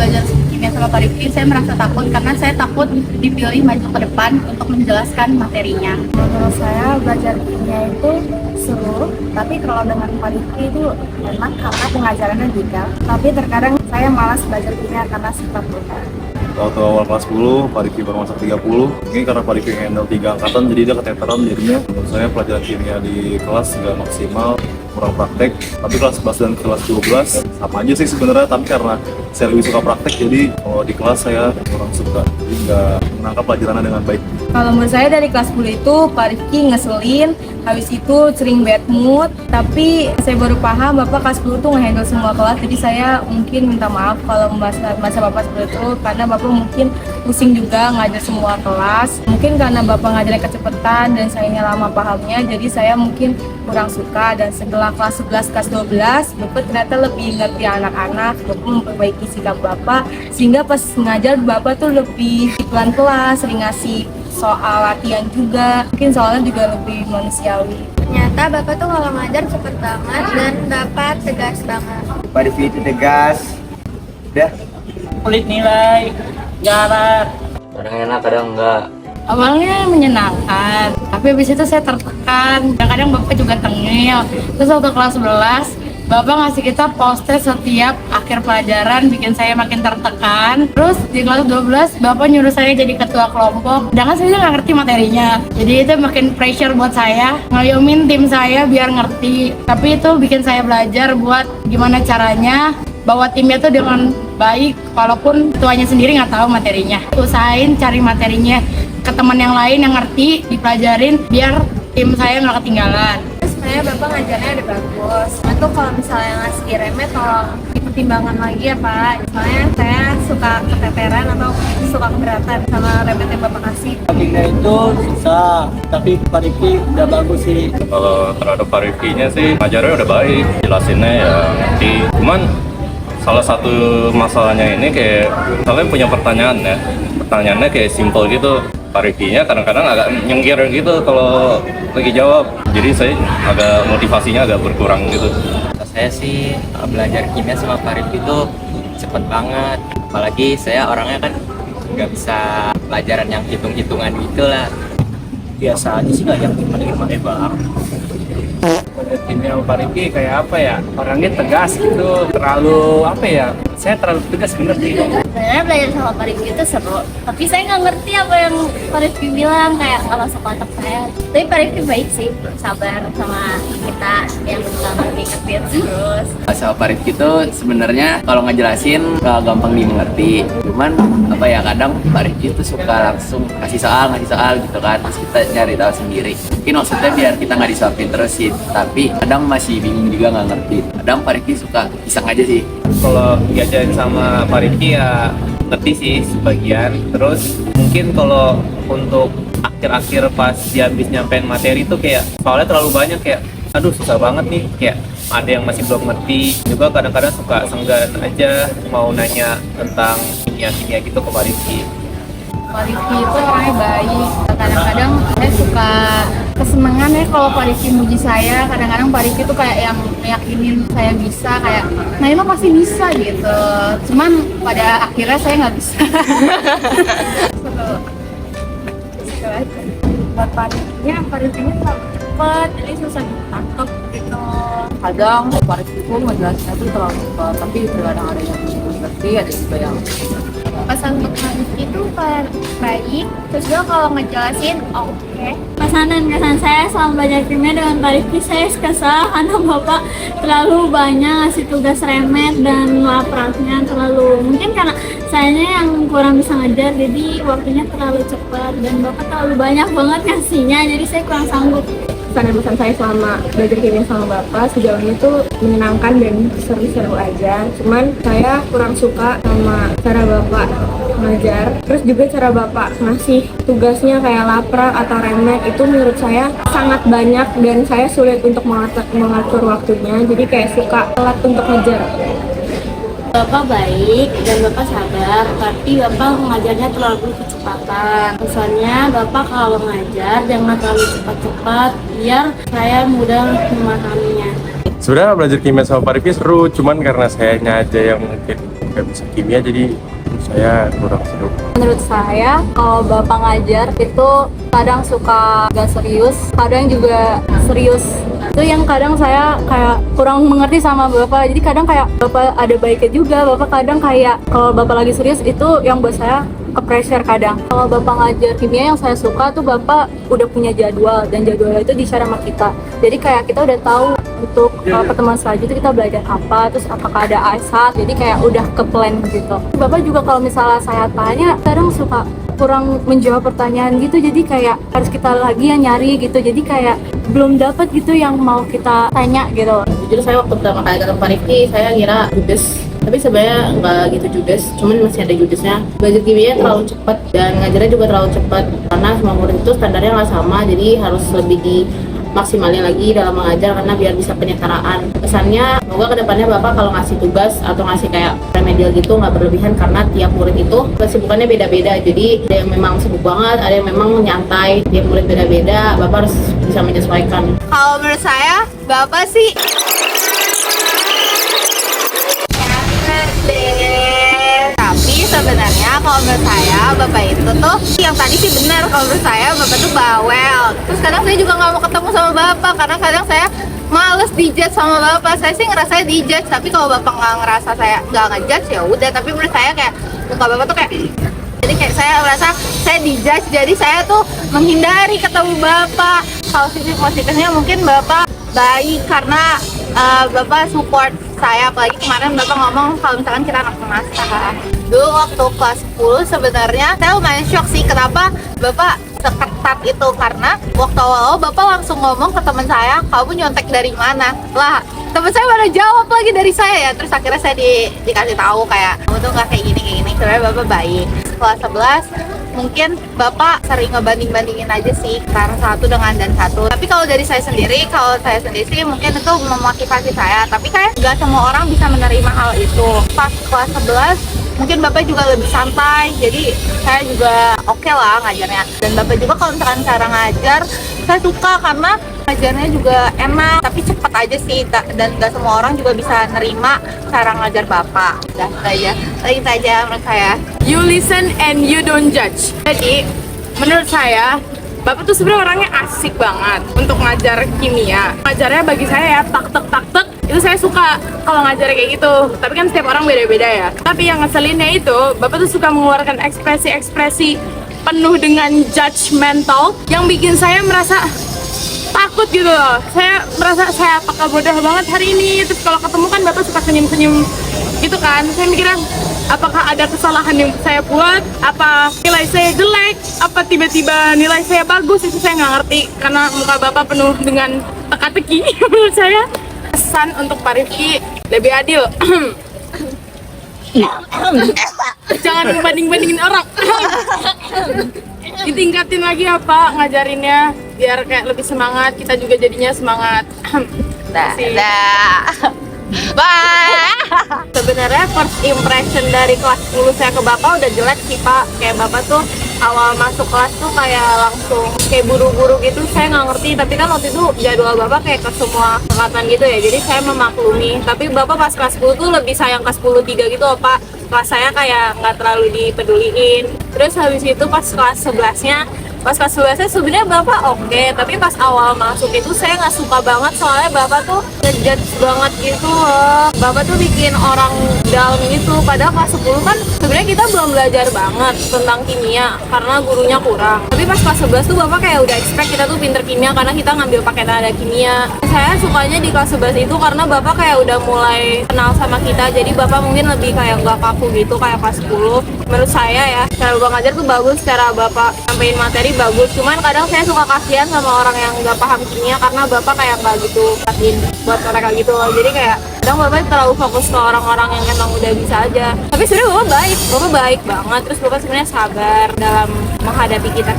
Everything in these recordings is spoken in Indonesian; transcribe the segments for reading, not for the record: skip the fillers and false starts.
belajar kimia sama Pak Rifki, saya merasa takut karena saya takut dipilih maju ke depan untuk menjelaskan materinya. Menurut saya belajar kimia itu seru, tapi kalau dengan Pak Rifki itu enak karena pengajarannya detail. Tapi terkadang saya malas belajar kimia karena sifat berat. Waktu awal kelas 10, Pak Rifki baru masuk 30. Mungkin karena Pak Rifki handle 3 angkatan, jadi dia keteteran jadinya. Menurut saya pelajaran kimia di kelas nggak maksimal, kurang praktek. Tapi kelas 11 dan kelas 12 sama aja sih sebenarnya, tapi karena saya lebih suka praktek, jadi kalau di kelas saya kurang suka. Jadi nggak menangkap pelajarannya dengan baik. Kalau menurut saya dari kelas 10 itu Pak Rifki ngeselin, habis itu sering bad mood. Tapi saya baru paham Bapak kelas 10 tuh ngehandle semua kelas, jadi saya mungkin minta maaf kalau masa Bapak seperti itu, karena Bapak mungkin pusing juga ngajar semua kelas. Mungkin karena Bapak ngajarnya kecepatan dan sayanya lama pahamnya, jadi saya mungkin kurang suka. Dan setelah kelas 11, kelas 12, Bapak ternyata lebih ngerti anak-anak, Bapak memperbaiki sikap Bapak, sehingga pas ngajar Bapak tuh lebih pelan-pelan, sering ngasih soal latihan juga, mungkin soalnya juga lebih manusiawi. Ternyata Bapak tuh kalau ngajar cepet banget dan Bapak tegas banget. Pak Rifki itu tegas. Udah. Kulit nilai, jarak. Kadang enak, kadang enggak. Awalnya menyenangkan, tapi habis itu saya tertekan. Kadang-kadang Bapak juga tengil. Terus waktu kelas 11, Bapak ngasih kita poster setiap akhir pelajaran, bikin saya makin tertekan. Terus di kelas 12, Bapak nyuruh saya jadi ketua kelompok. Sedangkan saya nggak ngerti materinya. Jadi itu makin pressure buat saya, ngayomin tim saya biar ngerti. Tapi itu bikin saya belajar buat gimana caranya bawa timnya tuh dengan baik, walaupun ketuanya sendiri nggak tahu materinya. Usahain cari materinya ke teman yang lain yang ngerti, dipelajarin biar tim saya nggak ketinggalan. Sebenarnya Bapak ngajarnya udah bagus. Itu kalau misalnya ngasih remet tolong dipertimbangkan lagi ya Pak. Soalnya saya suka keteteran atau suka keberatan sama remet yang Bapak kasih. Kimia itu susah, tapi Pak Rifki udah bagus sih. Kalau terhadap Pak Rifki-nya sih, ngajarnya udah baik, jelasinnya ya ngerti. Cuman salah satu masalahnya ini kayak kalian punya pertanyaan ya, pertanyaannya kayak simple gitu. Pak Rifki-nya kadang-kadang agak nyengir gitu kalau lagi jawab, jadi saya agak motivasinya agak berkurang gitu. Saya sih belajar kimia sama Pak Rifki itu cepet banget. Apalagi saya orangnya kan nggak bisa pelajaran yang hitung-hitungan gitu lah. Biasa aja sih, nggak yang gimana-gimana bang. Kimia Pak Rifki kayak apa ya? Orangnya tegas gitu, terlalu apa ya? Saya terlalu tegas bener sih. Sebenarnya belajar sama Pak Rifki itu seru, tapi saya nggak ngerti apa yang Pak Rifki bilang, kayak kalau sekotak saya. Tapi Pak Rifki baik sih, sabar sama kita yang suka ngerti-ngerti terus. Sama Pak Rifki itu sebenarnya kalau ngejelasin gampang dimengerti. Cuman apa ya, kadang Pak Rifki itu suka langsung ngasih soal gitu kan, terus kita nyari tahu sendiri. Mungkin maksudnya biar kita nggak disuapin terus sih, tapi kadang masih bingung juga nggak ngerti. Kadang Pak Rifki suka iseng aja sih. Kalau diajarin sama Pak Rifki ya ngerti sih sebagian. Terus mungkin kalau untuk akhir-akhir pas dia habis nyampein materi tuh kayak soalnya terlalu banyak, kayak aduh susah banget nih, kayak ada yang masih belum ngerti. Juga kadang-kadang suka senggan aja mau nanya tentang kimia gitu ke Pak Rifki. Pak Rifki itu orangnya baik. Kadang-kadang saya suka kesenangan ya kalau Pak Rifki muji saya. Kadang-kadang Pak Rifki tuh kayak yang meyakinin saya bisa, kayak Naima pasti bisa gitu. Cuman pada akhirnya saya nggak bisa. Buat Pak Rifki-nya terlalu cepat, jadi susah ditangkap gitu. Kadang Pak Rifki itu ngejelasinnya tuh terlalu cepat, tapi kadang ada yang ngerti, ada juga yang Pesan untuk Pak Rifki itu baik, terus juga kalau ngejelasin oke. Pesan dan kesan saya selama belajar kimia dengan Pak Rifki, saya kesal karena Bapak terlalu banyak ngasih tugas remet dan laporannya terlalu, mungkin karena sayanya yang kurang bisa ngajar, jadi waktunya terlalu cepat dan Bapak terlalu banyak banget ngasihnya, jadi saya kurang sanggup. Pesan-pesan saya selama belajar kimia sama Bapak sejauh ini tuh menyenangkan dan seru-seru aja. Cuman saya kurang suka sama cara Bapak ngajar. Terus juga cara Bapak ngasih tugasnya kayak laprak atau remet itu menurut saya sangat banyak dan saya sulit untuk mengatur waktunya. Jadi kayak suka telat untuk ngejar. Bapak baik dan Bapak sabar, tapi Bapak mengajarnya terlalu kecepatan. Pesannya Bapak kalau ngajar jangan terlalu cepat-cepat, biar saya mudah memahaminya. Sebenarnya belajar kimia sama Pak Rifki seru, cuman karena sayanya aja yang mungkin nggak bisa kimia, jadi saya kurang seru. Menurut saya, kalau Bapak ngajar itu kadang suka gak serius, kadang juga serius. Itu yang kadang saya kayak kurang mengerti sama Bapak. Jadi kadang kayak Bapak ada baiknya juga, Bapak kadang kayak kalau Bapak lagi serius itu yang buat saya ke pressure kadang. Kalau Bapak ngajar kimia yang saya suka tuh Bapak udah punya jadwal, dan jadwalnya itu di-share sama kita. Jadi kayak kita udah tahu untuk pertemuan selanjutnya kita belajar apa, terus apakah ada ASH, jadi kayak udah ke plan gitu. Bapak juga kalau misalnya saya tanya, kadang suka kurang menjawab pertanyaan gitu, jadi kayak harus kita lagi yang nyari gitu, jadi kayak belum dapat gitu yang mau kita tanya gitu. Jujur saya waktu pertama kali ketemu Pak Rifki, saya kira judes, tapi sebenarnya nggak gitu judes, cuman masih ada judesnya. Belajar kimia terlalu cepat dan ngajarnya juga terlalu cepat karena semua murid itu standarnya nggak sama, jadi harus lebih dimaksimalin lagi dalam mengajar karena biar bisa penyetaraan. Kesannya semoga kedepannya Bapak kalau ngasih tugas atau ngasih kayak remedial gitu nggak berlebihan, karena tiap murid itu kesibukannya beda-beda, jadi ada yang memang sibuk banget, ada yang memang nyantai, tiap murid beda-beda. Bapak harus bisa menyesuaikan. Kalau menurut saya, Bapak sih tapi sebenarnya kalau menurut saya Bapak itu tuh yang tadi sih benar. Kalau menurut saya Bapak tuh bawel. Terus kadang saya juga nggak mau ketemu sama Bapak karena kadang saya males dijudge sama Bapak. Saya sih ngerasa dijudge, tapi kalau Bapak nggak ngerasa saya nggak ngejudge ya udah. Tapi menurut saya kayak muka Bapak tuh kayak, jadi kayak saya merasa saya dijudge, jadi saya tuh menghindari ketemu Bapak. Kalau sisi positifnya mungkin Bapak baik karena Bapak support saya, apalagi kemarin Bapak ngomong kalau misalkan kita anak semesta. Dulu waktu kelas 10 sebenarnya saya lumayan shock sih kenapa Bapak seketat itu, karena waktu awal Bapak langsung ngomong ke teman saya, kamu nyontek dari mana? Lah, teman saya baru jawab lagi dari saya ya. Terus akhirnya saya dikasih tahu kayak kamu tuh nggak kayak gini. Sebenarnya Bapak baik. Kelas 11 mungkin Bapak sering ngebanding-bandingin aja sih antara satu dengan dan satu. Tapi kalau dari saya sendiri, sih mungkin itu memotivasi saya. Tapi kayak nggak semua orang bisa menerima hal itu. Pas kelas 11 mungkin Bapak juga lebih santai, jadi saya juga oke lah ngajarnya. Dan Bapak juga kalau misalkan cara ngajar, saya suka karena ngajarnya juga enak, tapi cepat aja sih, dan gak semua orang juga bisa nerima cara ngajar Bapak. Udah, itu aja menurut saya. You listen and you don't judge. Jadi menurut saya Bapak tuh sebenarnya orangnya asik banget untuk ngajar kimia. Ngajarnya bagi saya ya tak tek itu saya suka kalau ngajar kayak gitu. Tapi kan setiap orang beda-beda ya. Tapi yang ngeselinnya itu Bapak tuh suka mengeluarkan ekspresi-ekspresi penuh dengan judgmental yang bikin saya merasa takut gitu loh. Saya merasa saya apakah bodoh banget hari ini. Terus kalau ketemu kan Bapak suka senyum-senyum gitu kan. Saya mikirnya apakah ada kesalahan yang saya buat, apa nilai saya jelek, apa tiba-tiba nilai saya bagus, itu saya nggak ngerti karena muka Bapak penuh dengan teka-teki. Menurut saya pesan untuk Pak Rifki lebih adil. Jangan banding-bandingin orang. Ditingkatin lagi apa ngajarinnya biar kayak lebih semangat, kita juga jadinya semangat. Sebenarnya first impression dari kelas 10 saya ke Bapak udah jelek sih Pak. Kayak Bapak tuh awal masuk kelas tuh kayak langsung kayak buru-buru gitu, saya nggak ngerti. Tapi kan waktu itu jadwal Bapak kayak ke semua angkatan gitu ya, jadi saya memaklumi. Tapi Bapak pas kelas 10 tuh lebih sayang kelas 10 3 gitu loh Pak. Kelas saya kayak nggak terlalu dipeduliin. Terus habis itu pas kelas 11-nya, pas kelas 11-nya sebenarnya Bapak oke, tapi pas awal masuk itu saya nggak suka banget soalnya Bapak tuh ngejudge banget gitu loh. Bapak tuh bikin orang down gitu, padahal kelas 10 kan sebenarnya kita belum belajar banget tentang kimia karena gurunya kurang. Tapi pas kelas 11 tuh Bapak kayak udah expect kita tuh pinter kimia karena kita ngambil paket ada kimia. Saya sukanya di kelas 11 itu karena Bapak kayak udah mulai kenal sama kita, jadi Bapak mungkin lebih kayak nggak kaku gitu kayak kelas 10. Menurut saya ya, cara Bapak ngajar tuh bagus, cara Bapak sampein materi bagus. Cuman kadang saya suka kasihan sama orang yang nggak paham kimia karena Bapak kayak nggak gitu perhatiin buat mereka gitu loh. Jadi kayak kadang Bapak terlalu fokus ke orang-orang yang emang udah bisa aja. Tapi sebenarnya Bapak baik banget. Terus Bapak sebenarnya sabar dalam menghadapi kita.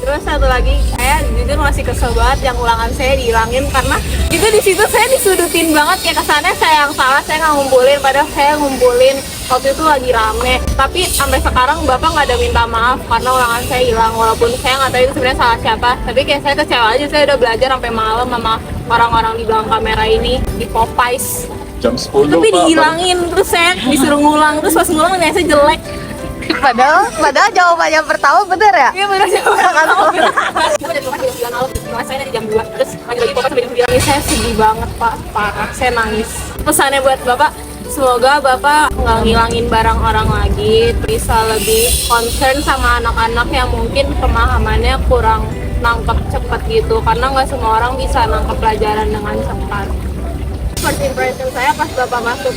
Terus satu lagi, saya jujur masih kesel banget yang ulangan saya dihilangin karena itu di situ saya disudutin banget, kayak kesannya saya yang salah, saya nggak ngumpulin, padahal saya ngumpulin waktu itu lagi rame. Tapi sampai sekarang Bapak nggak ada minta maaf karena ulangan saya hilang, walaupun saya nggak tahu itu sebenarnya salah siapa. Tapi kayak saya kecewa aja, saya udah belajar sampai malam sama orang-orang di belakang kamera ini di Popeyes. jam 10 Tapi Pak. dihilangin, terus saya disuruh ngulang, terus pas ngulang nilai saya jelek. Padahal jawabannya pertama bener ya? Iya bener jawaban. Kita dari rumah jam 9 malam, saya dari jam 2, terus lagi papa sampai jam 9. Ini saya sedih banget Pak, parah, saya nangis. Pesannya buat Bapak, semoga Bapak nggak ngilangin barang orang lagi, bisa lebih concern sama anak-anak yang mungkin pemahamannya kurang nangkep cepet gitu, karena nggak semua orang bisa nangkep pelajaran dengan cepat. First impression saya pas Bapak masuk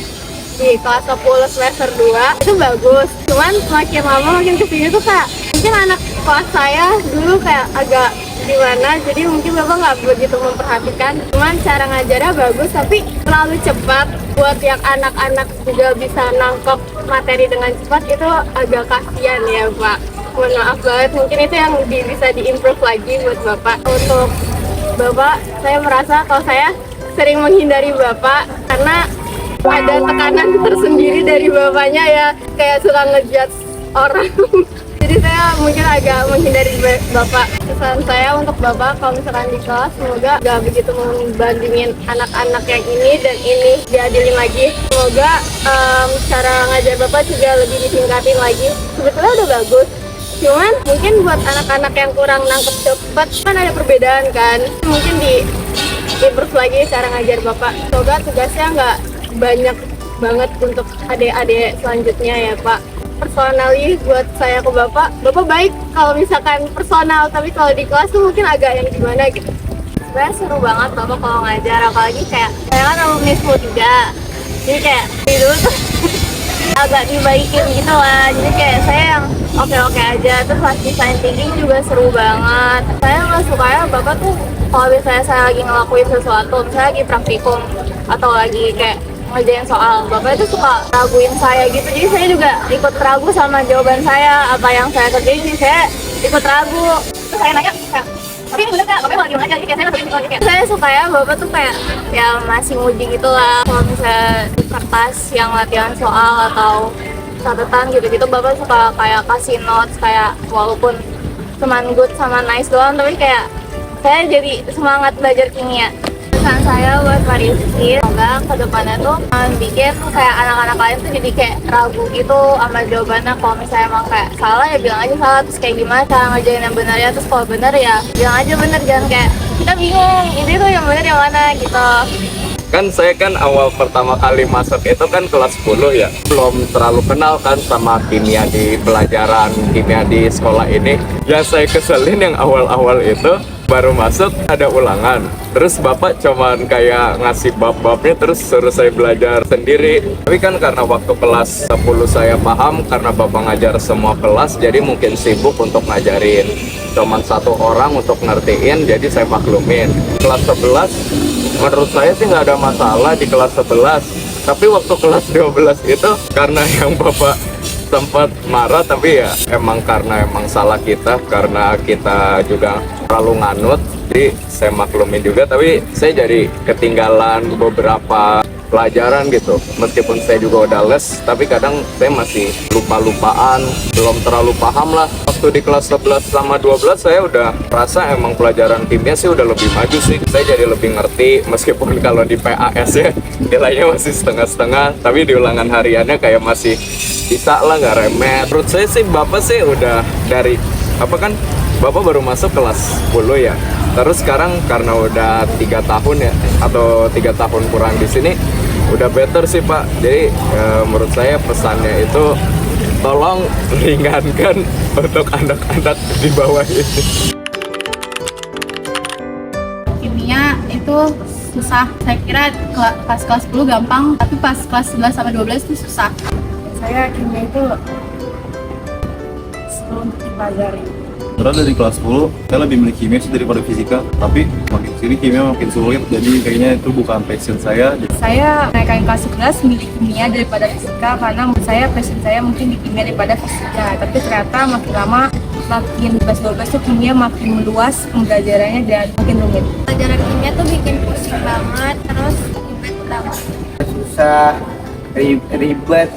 di kelas 10 semester 2 itu bagus, cuman makin lama makin kesini tuh kayak mungkin anak kelas saya dulu kayak agak gimana, jadi mungkin Bapak nggak begitu memperhatikan, cuman cara ngajarnya bagus tapi terlalu cepat buat yang anak-anak juga bisa nangkep materi dengan cepat, itu agak kasihan ya Pak. Mohon maaf banget, mungkin itu yang bisa diimprove lagi buat Bapak. Untuk Bapak, saya merasa kalau saya sering menghindari Bapak karena ada tekanan tersendiri dari bapaknya ya, kayak suka ngejudge orang. Jadi saya mungkin agak menghindari Bapak. Pesan saya untuk Bapak kalau misalkan di kelas, semoga gak begitu membandingin anak-anak yang ini dan ini, diadilin lagi. Semoga cara ngajar Bapak juga lebih disingkatin lagi. Sebetulnya udah bagus, cuman mungkin buat anak-anak yang kurang nangkep cepet kan ada perbedaan kan, mungkin improve lagi cara ngajar Bapak. Semoga tugasnya nggak banyak banget untuk adik-adik selanjutnya ya Pak. Personally buat saya ke Bapak baik kalau misalkan personal, tapi kalau di kelas tuh mungkin agak yang gimana gitu. Sebenarnya seru banget Bapak kalau ngajar, apalagi kayak saya kan alumni 10.3, jadi kayak dulu tuh agak dibaikin gitu lah, jadi kayak saya yang oke-oke aja. Terus pas desain thinking juga seru banget. Saya nggak suka ya Bapak tuh kalau misalnya saya lagi ngelakuin sesuatu, misalnya lagi praktikum atau lagi kayak ngerjain soal, Bapak itu suka raguin saya gitu, jadi saya juga ikut ragu sama jawaban saya, apa yang saya kerjain sih saya ikut ragu. Terus saya nanya, tapi ini bener gak? Bapak mau gimana aja? Kayak saya ngerjain kayak saya suka ya Bapak tuh kayak ya masih nguji gitu lah. Kalau misalnya di kertas yang latihan soal atau catatan gitu-gitu, Bapak suka kayak kasih notes, kayak walaupun cuman good sama nice doang, tapi kayak saya jadi semangat belajar kimia. Pesan saya buat Pak Rizky, semoga kedepannya tuh bikin kayak anak-anak lain tuh jadi kayak ragu gitu sama jawabannya. Kalau misalnya emang kayak salah ya bilang aja salah, terus kayak gimana cara ngerjain yang benar ya, terus kalau benar ya bilang aja benar, jangan kayak kita bingung ini tuh yang benar yang mana gitu. Kan saya kan awal pertama kali masuk itu kan kelas 10 ya, belum terlalu kenal kan sama kimia di pelajaran kimia di sekolah ini. Yang saya keselin yang awal-awal itu baru masuk ada ulangan, terus Bapak cuman kayak ngasih bab-babnya terus suruh saya belajar sendiri. Tapi kan karena waktu kelas 10 saya paham, karena Bapak ngajar semua kelas, jadi mungkin sibuk untuk ngajarin cuman satu orang untuk ngertiin, jadi saya maklumin. Kelas 11 menurut saya sih nggak ada masalah di kelas 11, tapi waktu kelas 12 itu karena yang Bapak sempat marah, tapi ya emang karena emang salah kita, karena kita juga terlalu nganut, jadi saya maklumin juga. Tapi saya jadi ketinggalan beberapa pelajaran gitu, meskipun saya juga udah les, tapi kadang saya masih lupa-lupaan, belum terlalu paham lah. Waktu di kelas 11 sama 12 saya udah rasa emang pelajaran kimia sih udah lebih maju sih, saya jadi lebih ngerti. Meskipun kalau di PAS ya nilainya masih setengah-setengah, tapi di ulangan hariannya kayak masih bisa lah, nggak remet. Menurut saya sih Bapak sih udah dari apa kan, Bapak baru masuk kelas 10 ya, terus sekarang karena udah 3 tahun ya, atau 3 tahun kurang di sini, udah better sih Pak. Jadi menurut saya pesannya itu tolong ringankan untuk anak-anak di bawah ini. Kimia itu susah. Saya kira pas kelas 10 gampang, tapi pas kelas 11 sama 12 itu susah. Saya kimia itu seru untuk dipelajari. Sebenarnya dari kelas 10, saya lebih milih kimia sih daripada fisika. Tapi makin sini kimia makin sulit, jadi kayaknya itu bukan passion saya. Saya naikkan kelas 11 milih kimia daripada fisika karena menurut saya passion saya mungkin di kimia daripada fisika. Tapi ternyata makin lama, makin kelas 12 tuh kimia makin meluas pembelajarannya dan makin rumit. Pelajaran kimia tuh bikin pusing banget, terus ribet banget. Susah, ribet.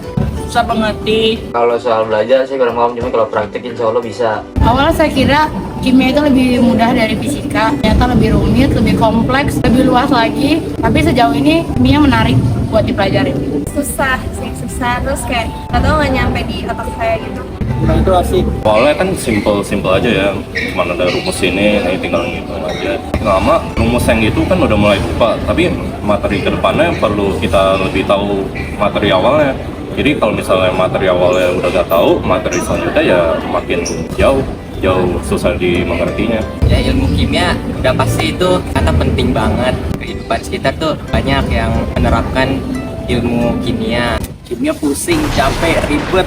Susah mengerti. Kalau soal belajar sih kurang paham, cuma kalau praktek insya Allah bisa. Awalnya saya kira kimia itu lebih mudah dari fisika, ternyata lebih rumit, lebih kompleks, lebih luas lagi. Tapi sejauh ini kimia menarik. buat dipelajarin. Susah sih, susah. Terus kayak atau nggak nyampe di otak saya gitu. Nah, itu asik. Awalnya kan simple aja ya, cuma ada rumus ini tinggal ngitung aja. Lama rumus yang itu kan udah mulai lupa, tapi materi kedepannya perlu kita lebih tahu materi awalnya. Jadi kalau misalnya materi awalnya udah gak tahu, materi selanjutnya ya makin jauh susah dimengertinya. Ya ilmu kimia udah pasti itu karena penting banget. Kehidupan sekitar tuh banyak yang menerapkan ilmu kimia. Kimia pusing, capek, ribet,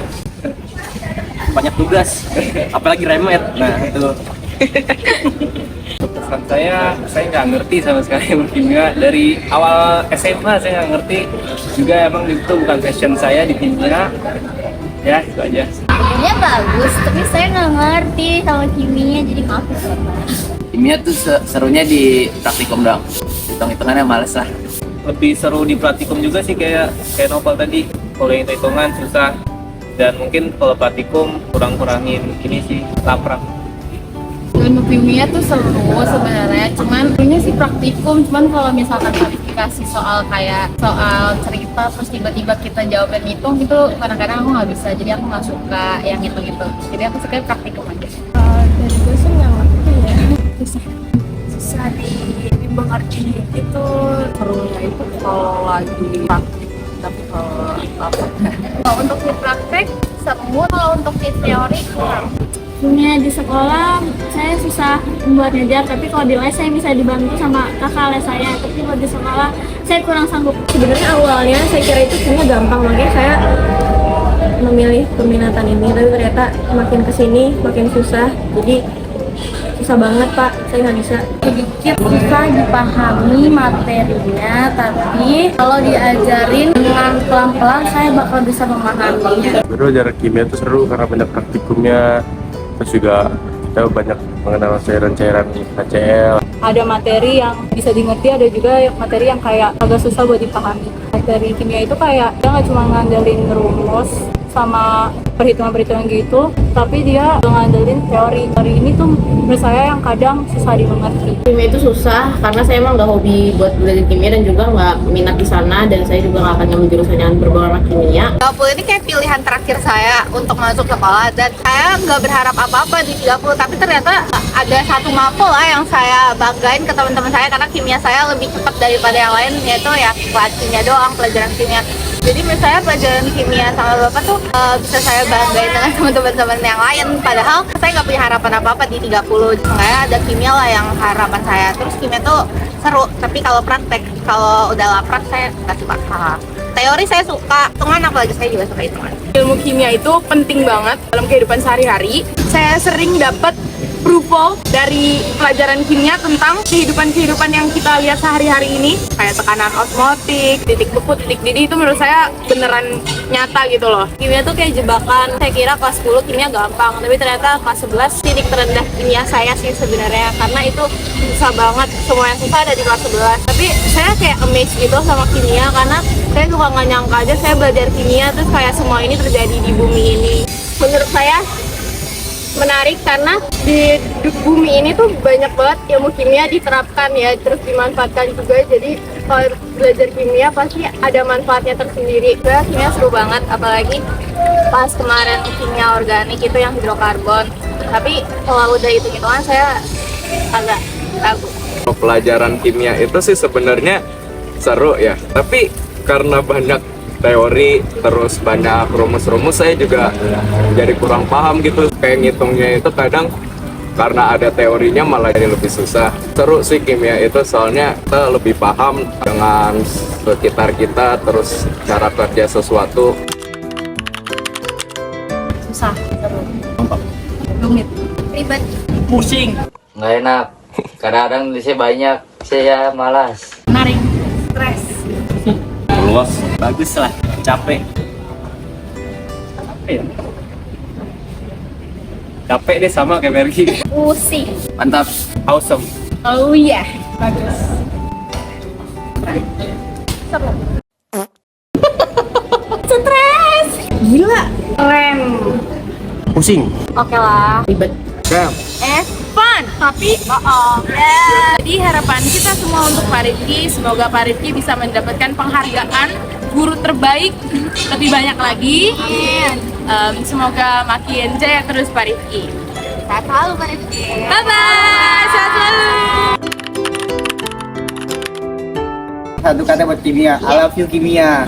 banyak tugas, apalagi remet. Nah itu. Pesan saya nggak ngerti sama sekali ilmu kimia. Dari awal SMA saya nggak ngerti. Juga emang itu bukan passion saya di kimia. Ya, itu aja. Ilmunya bagus, tapi saya nggak ngerti sama kimia, jadi maaf ya Bapak. Kimia tuh serunya di praktikum dong. Hitung-hitungannya males lah. Lebih seru di praktikum juga sih kayak novel tadi. Kalau yang hitungan susah. Dan mungkin kalau praktikum kurangin ini sih laprak. Ilmu kimia tuh seru sebenarnya, cuman serunya sih praktikum. Cuman kalau misalkan verifikasi soal cerita terus tiba-tiba kita jawabin hitung gitu, kadang-kadang aku nggak bisa, jadi aku nggak suka yang gitu. Jadi aku suka praktikum aja. Dari gue sih nggak ngerti ya. Susah dimengerti itu. Serunya itu kalau lagi praktik, tapi Kalau untuk di praktek seru, kalau untuk di teori kurang. Kimia di sekolah saya susah membuat ngejar, tapi kalau di les saya bisa dibantu sama kakak les saya. Tapi kalau di sekolah saya kurang sanggup. Sebenarnya awalnya saya kira itu kimia gampang, makanya saya memilih peminatan ini. Tapi ternyata makin kesini makin susah. Jadi susah banget Pak, saya nggak bisa. sedikit susah dipahami materinya, tapi kalau diajarin dengan pelan-pelan saya bakal bisa memahaminya. Belajar kimia itu seru karena banyak praktikumnya, terus juga kita banyak mengenal cairan-cairan HCl. Ada materi yang bisa dimengerti, ada juga materi yang kayak agak susah buat dipahami. Materi kimia itu kayak dia nggak cuma ngandelin rumus sama perhitungan-perhitungan gitu, tapi dia ngandelin teori. Teori ini tuh menurut saya yang kadang susah dimengerti. Kimia itu susah karena saya emang nggak hobi buat belajar kimia dan juga nggak minat di sana, dan saya juga nggak akan ngambil jurusan yang berbau sama kimia. 30 ini kayak pilihan terakhir saya untuk masuk sekolah, dan saya nggak berharap apa-apa di 30, tapi ternyata ada satu mapel lah yang saya banggain ke teman-teman saya karena kimia saya lebih cepat daripada yang lain, yaitu ya kelas kimia doang, pelajaran kimia. Jadi misalnya pelajaran kimia sama Bapak tuh bisa saya banggain dengan teman-teman yang lain, padahal saya nggak punya harapan apa-apa di 30. Saya ada kimia lah yang harapan saya. Terus kimia tuh seru, tapi kalau praktek, kalau udah laprak saya nggak suka. Teori saya suka, hitungan apalagi saya juga suka hitungan. Ilmu kimia itu penting banget dalam kehidupan sehari-hari. Saya sering dapat proof dari pelajaran kimia tentang kehidupan yang kita lihat sehari-hari ini, kayak tekanan osmotik, titik beku, titik didih, itu menurut saya beneran nyata gitu loh. Kimia tuh kayak jebakan. Saya kira kelas 10 kimia gampang, tapi ternyata kelas 11 titik terendah kimia saya sih sebenarnya, karena itu susah banget. Semua yang susah ada di kelas 11. Tapi saya kayak amazed gitu sama kimia, karena saya suka nggak nyangka aja saya belajar kimia terus kayak semua ini terjadi di bumi ini. Menurut saya menarik karena di bumi ini tuh banyak banget ilmu kimia diterapkan ya, terus dimanfaatkan juga. Jadi kalau belajar kimia pasti ada manfaatnya tersendiri. Saya kimia seru banget, apalagi pas kemarin kimia organik itu yang hidrokarbon. Tapi kalau udah hitung-hitungan saya agak ragu. Pelajaran kimia itu sih sebenarnya seru ya, tapi karena banyak teori terus banyak rumus-rumus, saya juga jadi kurang paham gitu. Kayak ngitungnya itu kadang karena ada teorinya malah jadi lebih susah. Seru sih kimia itu, soalnya kita lebih paham dengan sekitar kita, terus cara kerja sesuatu. Susah, seru, rumit, Ribet. Pusing. Nggak enak. Kadang-kadang nulisnya banyak, saya malas. menarik. Stres. Luas. Bagus lah, capek. Apa ya? Capek deh sama kayak Mergi. Pusing. Mantap. Awesome. Oh iya, bagus. Seru. Stres. Gila, keren. Pusing. Oke lah, ribet. Fun, tapi jadi harapan kita semua untuk Pak Rifki, semoga Pak Rifki bisa mendapatkan penghargaan guru terbaik lebih banyak lagi. Semoga makin jaya terus Pak Rifki. Sehat selalu Pak Rifki. Bye bye, sehat selalu. Satu kata buat kimia, I love you kimia.